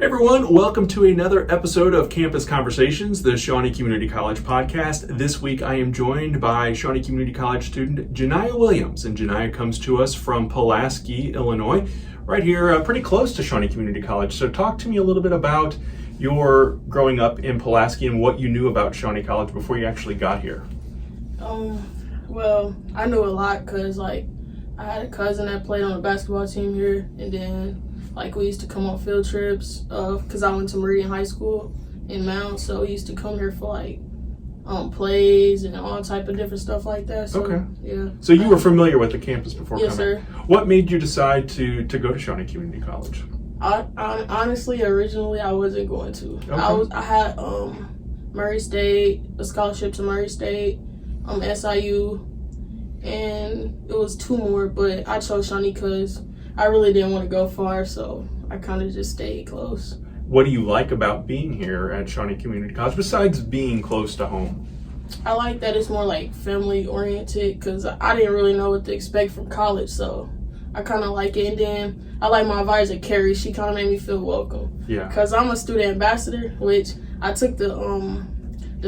Hey everyone, welcome to another episode of Campus Conversations, the Shawnee Community College podcast. This week I am joined by Shawnee Community College student Janyia Williams, and Janyia comes to us from Pulaski, Illinois, right here pretty close to Shawnee Community College. So talk to me a little bit about your growing up in Pulaski and what you knew about Shawnee College before you actually got here. Well, I knew a lot because I had a cousin that played on the basketball team here, and then we used to come on field trips because I went to Meridian High School in Mount, so we used to come here for plays and all type of different stuff like that. So, okay. Yeah. So you were familiar with the campus before coming? Yes, sir. What made you decide to go to Shawnee Community College? I honestly, originally, I wasn't going to. Okay. I had Murray State, a scholarship to Murray State, SIU, and it was two more, but I chose Shawnee because I really didn't want to go far, so I kind of just stayed close. What do you like about being here at Shawnee Community College besides being close to home? I like that it's more family oriented because I didn't really know what to expect from college, so I kind of like it. And then I like my advisor, Carrie. She kind of made me feel welcome. Yeah. Because I'm a student ambassador, which I took the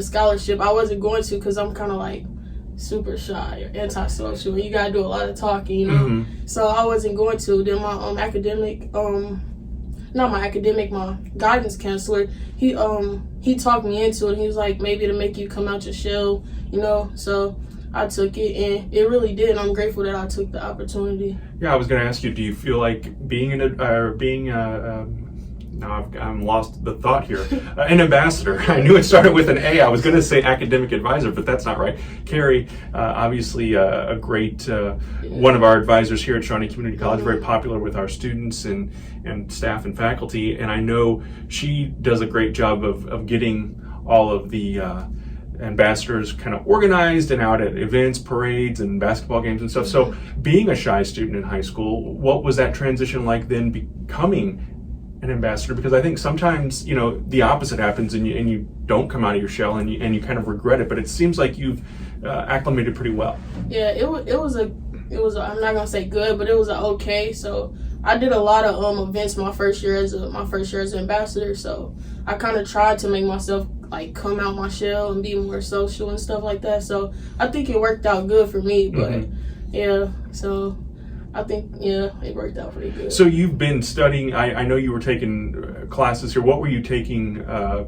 scholarship. I wasn't going to because I'm kind of super shy or antisocial. You gotta do a lot of talking, you know. Mm-hmm. So I wasn't going to. Then my my guidance counselor, he talked me into it. He was like, maybe to make you come out your shell, you know. So I took it, and it really did. And I'm grateful that I took the opportunity. Yeah, I was going to ask you, do you feel like being I'm lost the thought here. An ambassador. I knew it started with an A. I was going to say academic advisor, but that's not right. Carrie, obviously a great one of our advisors here at Shawnee Community College, very popular with our students and staff and faculty. And I know she does a great job of getting all of the ambassadors kind of organized and out at events, parades, and basketball games and stuff. So being a shy student in high school, what was that transition like then becoming an ambassador? Because I think sometimes, the opposite happens and you don't come out of your shell and you kind of regret it, but it seems like you've acclimated pretty well. Yeah, it was I'm not gonna say good, but it was okay. So I did a lot of events my first year as an ambassador. So I kind of tried to make myself come out my shell and be more social and stuff like that. So I think it worked out good for me. But yeah, so I think, it worked out pretty good. So you've been studying, I know you were taking classes here. What were you taking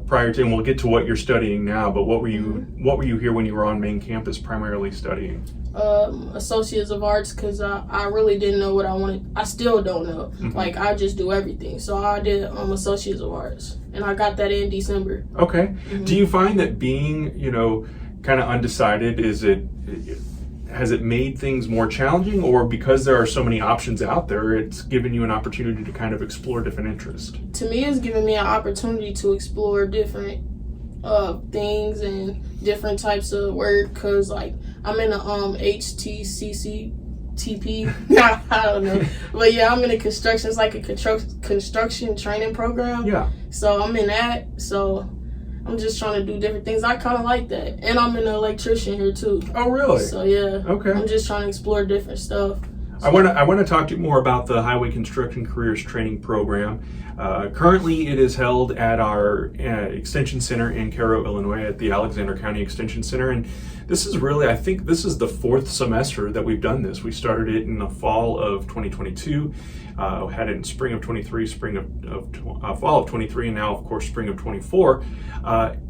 prior to, and we'll get to what you're studying now, but what were you here when you were on main campus primarily studying? Associates of Arts, because I really didn't know what I wanted. I still don't know. I just do everything. So I did Associates of Arts, and I got that in December. Okay. Do you find that being, kind of undecided, has it made things more challenging, or because there are so many options out there, it's given you an opportunity to kind of explore different interests? To me, it's given me an opportunity to explore different things and different types of work, because I'm in a HTCCTP. I don't know, but yeah, I'm in a construction. It's like a construction training program. Yeah. So I'm in that. So I'm just trying to do different things. I kind of like that. And I'm an electrician here too. Oh, really? So yeah. Okay. I'm just trying to explore different stuff. I want to talk to you more about the Highway Construction Careers Training Program. Currently, it is held at our Extension Center in Cairo, Illinois, at the Alexander County Extension Center. And this is really, I think this is the fourth semester that we've done this. We started it in the fall of 2022, had it in spring of 23, fall of 23, and now, of course, spring of 24.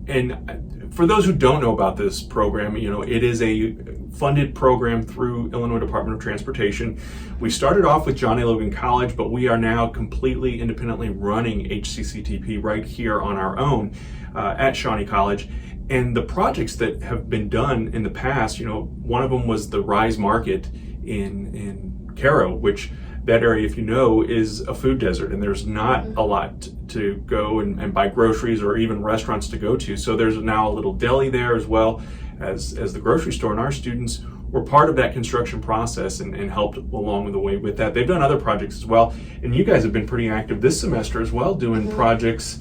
And for those who don't know about this program, it is a funded program through Illinois Department of Transportation. We started off with John A. Logan College, but we are now completely independently running HCCTP right here on our own at Shawnee College. And the projects that have been done in the past, one of them was the Rise Market in Cairo, which that area, if you know, is a food desert, and there's not a lot to go and buy groceries or even restaurants to go to. So there's now a little deli there as well as the grocery store, and our students were part of that construction process and helped along the way with that. They've done other projects as well, and you guys have been pretty active this semester as well, doing projects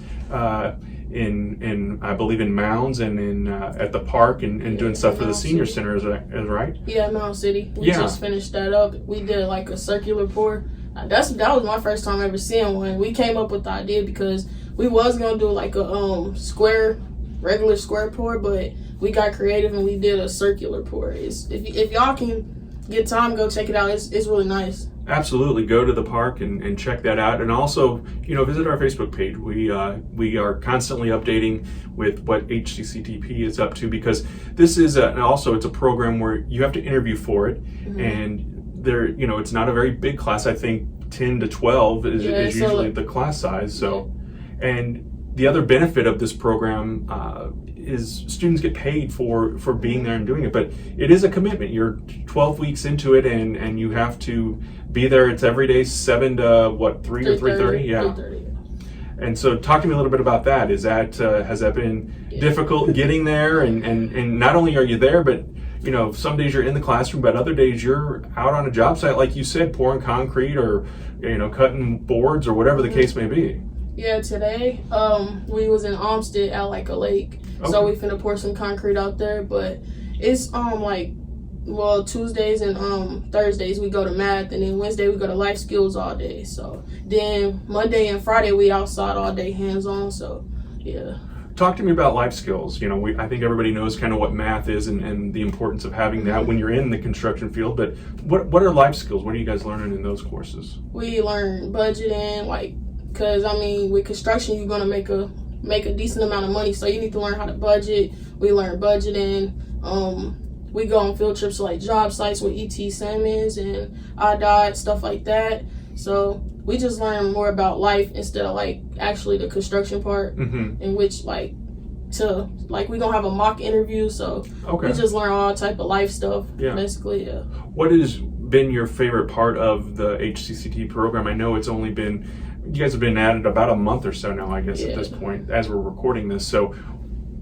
in I believe in Mounds and in at the park and doing stuff for the senior center. Is right? Yeah, Mound City. We just finished that up. We did like a circular pour. That was my first time ever seeing one. We came up with the idea because we was gonna do like a regular square pour, but we got creative and we did a circular pour. If y'all can get time, go check it out. It's really nice. Absolutely, go to the park and check that out, and also visit our Facebook page. We are constantly updating with what HCCTP is up to, because this is it's a program where you have to interview for it, and it's not a very big class. I think 10 to 12 is usually the class size. So, and the other benefit of this program is students get paid for being there and doing it, but it is a commitment. You're 12 weeks into it, and you have to be there. It's every day, 7 to 3 or 3:30? Yeah. 3:30. And so talk to me a little bit about that. Has that been difficult getting there? And not only are you there, but some days you're in the classroom, but other days you're out on a job site, like you said, pouring concrete or cutting boards or whatever the case may be. Yeah, today we was in Olmsted at like a lake, so we finna pour some concrete out there. But it's Tuesdays and Thursdays we go to math, and then Wednesday we go to life skills all day. So then Monday and Friday we outside all day, hands on. So yeah. Talk to me about life skills. I think everybody knows kind of what math is and the importance of having that when you're in the construction field. But what are life skills? What are you guys learning in those courses? We learn budgeting, because with construction you're gonna make a decent amount of money, so you need to learn how to budget. We learn budgeting. We go on field trips to like job sites with E.T. Simmons and IDOT, stuff like that. So we just learn more about life instead of actually the construction part, in which we gonna have a mock interview. So we just learn all type of life stuff, basically. Yeah. What has been your favorite part of the HCCT program? I know it's only been, you guys have been at it about a month or so now, I guess, at this point, as we're recording this. So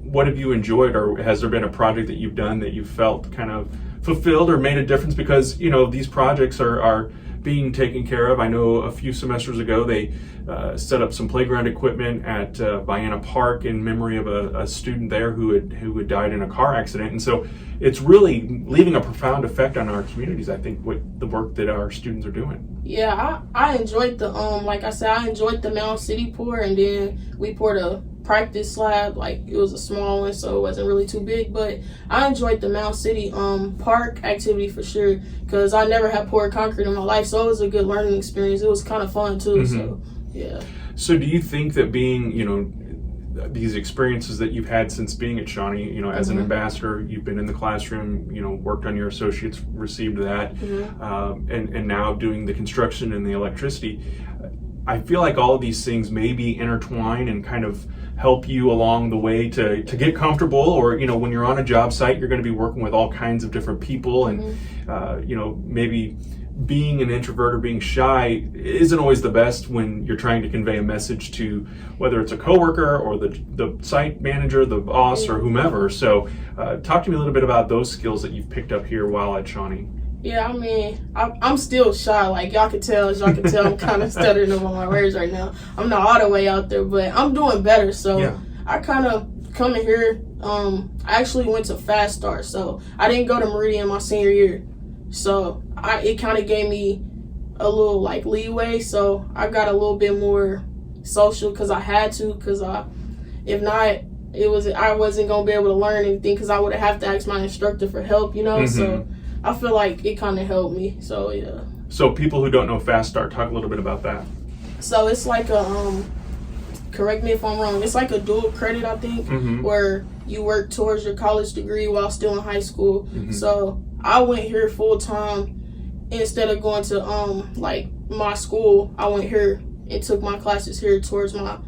what have you enjoyed, or has there been a project that you've done that you felt kind of fulfilled or made a difference? Because, these projects are being taken care of. I know a few semesters ago they set up some playground equipment at Vienna Park in memory of a student there who had died in a car accident. And so it's really leaving a profound effect on our communities, I think, with the work that our students are doing. Yeah, I enjoyed the like I said, I enjoyed the Mound City pour, and then we poured a practice slab. It was a small one, so it wasn't really too big, but I enjoyed the Mound City park activity for sure, because I never had poured concrete in my life, so it was a good learning experience. It was kind of fun too. So yeah. So do you think that being these experiences that you've had since being at Shawnee, as an ambassador, you've been in the classroom, worked on your associates, received that, and now doing the construction and the electricity, I feel like all of these things maybe intertwine and kind of help you along the way to get comfortable, or when you're on a job site, you're going to be working with all kinds of different people, and maybe being an introvert or being shy isn't always the best when you're trying to convey a message to whether it's a coworker or the site manager, the boss, or whomever. So talk to me a little bit about those skills that you've picked up here while at Shawnee. Yeah, I'm still shy. Y'all can tell, I'm kind of stuttering over my words right now. I'm not all the way out there, but I'm doing better. So I kind of come in here. I actually went to Fast Start, so I didn't go to Meridian my senior year. So it kind of gave me a little leeway. So I got a little bit more social because I had to. Because if not, I wasn't gonna be able to learn anything, because I would have to ask my instructor for help. So. I feel like it kind of helped me, so yeah. So people who don't know Fast Start, talk a little bit about that. So it's like a, correct me if I'm wrong, it's like a dual credit, I think, where you work towards your college degree while still in high school. So I went here full time instead of going to my school. I went here and took my classes here towards my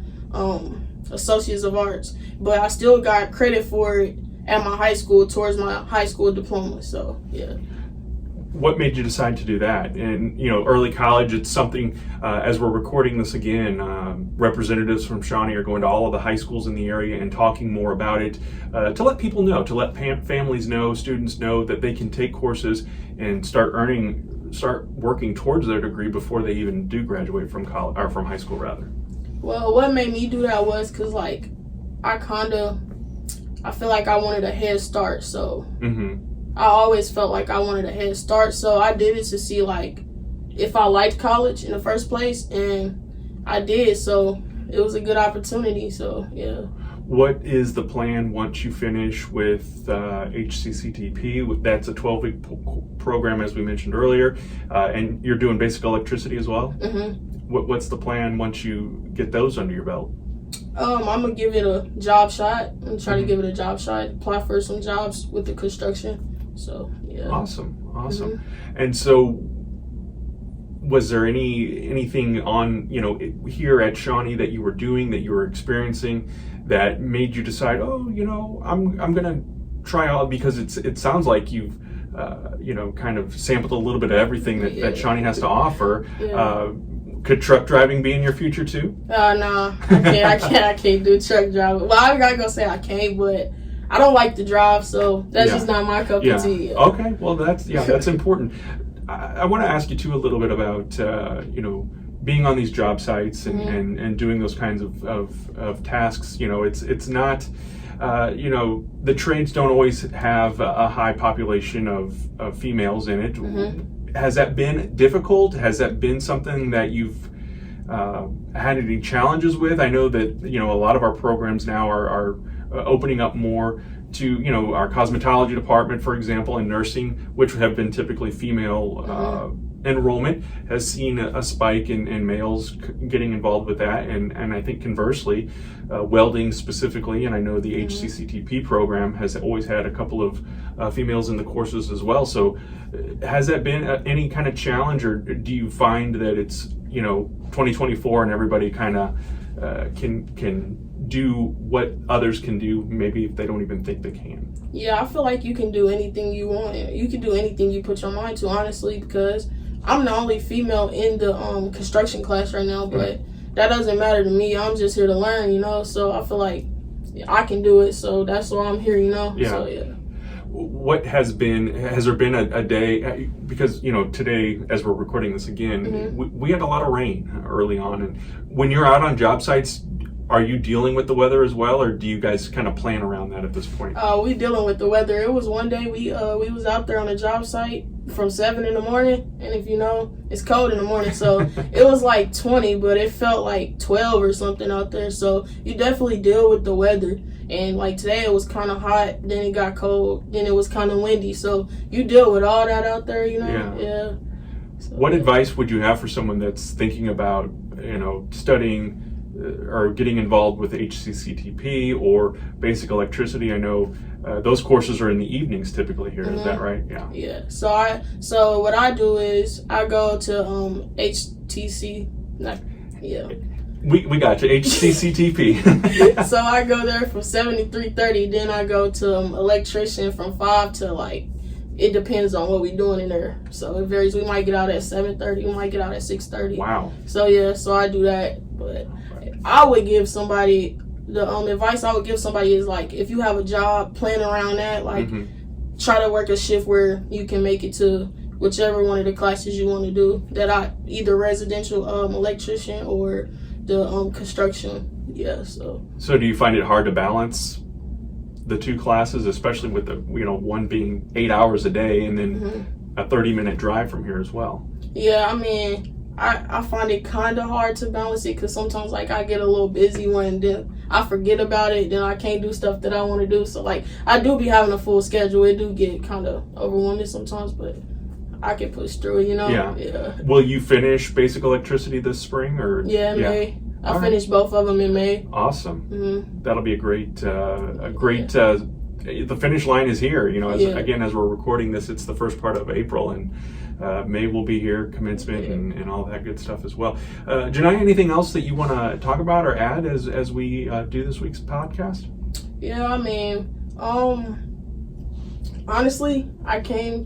Associates of Arts, but I still got credit for it at my high school towards my high school diploma. So yeah. What made you decide to do that? And early college, it's something, as we're recording this again, representatives from Shawnee are going to all of the high schools in the area and talking more about it, to let people know, to let families know, students know that they can take courses and start working towards their degree before they even do graduate from college, or from high school rather. Well, what made me do that was because I feel like I wanted a head start, so I always felt like I wanted a head start, so I did it to see if I liked college in the first place, and I did. So it was a good opportunity. So yeah. What is the plan once you finish with HCCTP? That's a 12-week program, as we mentioned earlier, and you're doing basic electricity as well. What's the plan once you get those under your belt? I'm gonna give it a job shot and try to give it a job shot. Apply for some jobs with the construction. So yeah. Awesome. And so, was there anything on here at Shawnee that you were doing, that you were experiencing, that made you decide, I'm gonna try out, because it sounds like you've kind of sampled a little bit of everything that Shawnee has to offer. Yeah. Could truck driving be in your future too? No, I can't do truck driving. Well, I'm not gonna say I can't, but I don't like to drive, so that's just not my cup of tea. Okay, well that's important. I want to ask you too a little bit about being on these job sites and doing those kinds of tasks. It's not the trades don't always have a high population of females in it. Has that been difficult? Has that been something that you've had any challenges with? I know that a lot of our programs now are opening up more to our cosmetology department, for example, and nursing, which have been typically female enrollment, has seen a spike in males getting involved with that, and I think conversely, welding specifically, and I know the HCCTP program has always had a couple of females in the courses as well. So has that been any kind of challenge, or do you find that it's 2024 and everybody kind of can do what others can do, maybe if they don't even think they can? Yeah, I feel like you can do anything you want. You can do anything you put your mind to, honestly, because I'm the only female in the construction class right now, but that doesn't matter to me. I'm just here to learn, so I feel like I can do it, so that's why I'm here, So yeah. What has there been a day, because today, as we're recording this again, we had a lot of rain early on, and when you're out on job sites, are you dealing with the weather as well, or do you guys kind of plan around that at this point? We dealing with the weather. It was one day we was out there on a job site from 7 in the morning, and if it's cold in the morning, so it was like 20, but it felt like 12 or something out there. So you definitely deal with the weather. And like today it was kind of hot, then it got cold, then it was kind of windy. So you deal with all that out there, Yeah. So, what advice would you have for someone that's thinking about, studying or getting involved with HCCTP or basic electricity? I know those courses are in the evenings typically here. Is that right? Yeah. Yeah. So what I do is I go to HTC. Yeah. We got you, HCCTP. So I go there from 7 to 3:30. Then I go to electrician from 5 to it depends on what we're doing in there. So it varies. We might get out at 7:30. We might get out at 6:30. Wow. So yeah, so I do that. But I would give somebody the advice I would give somebody is if you have a job, plan around that. Try to work a shift where you can make it to whichever one of the classes you want to do. Either residential electrician or the construction. Yeah. So do you find it hard to balance the two classes, especially with the one being 8 hours a day and then a 30-minute drive from here as well? Yeah, I mean, I find it kind of hard to balance it because sometimes I get a little busy when then I forget about it, then I can't do stuff that I want to do. So I do be having a full schedule. It do get kind of overwhelming sometimes, but I can push through it, Yeah. Will you finish basic electricity this spring, or? Yeah, in May. I finished both of them in May. Awesome. That'll be a great. The finish line is here. Again, as we're recording this, it's the first part of April, and May will be here, commencement and all that good stuff as well. Janyia, anything else that you want to talk about or add as we do this week's podcast? Yeah, I mean, honestly, I came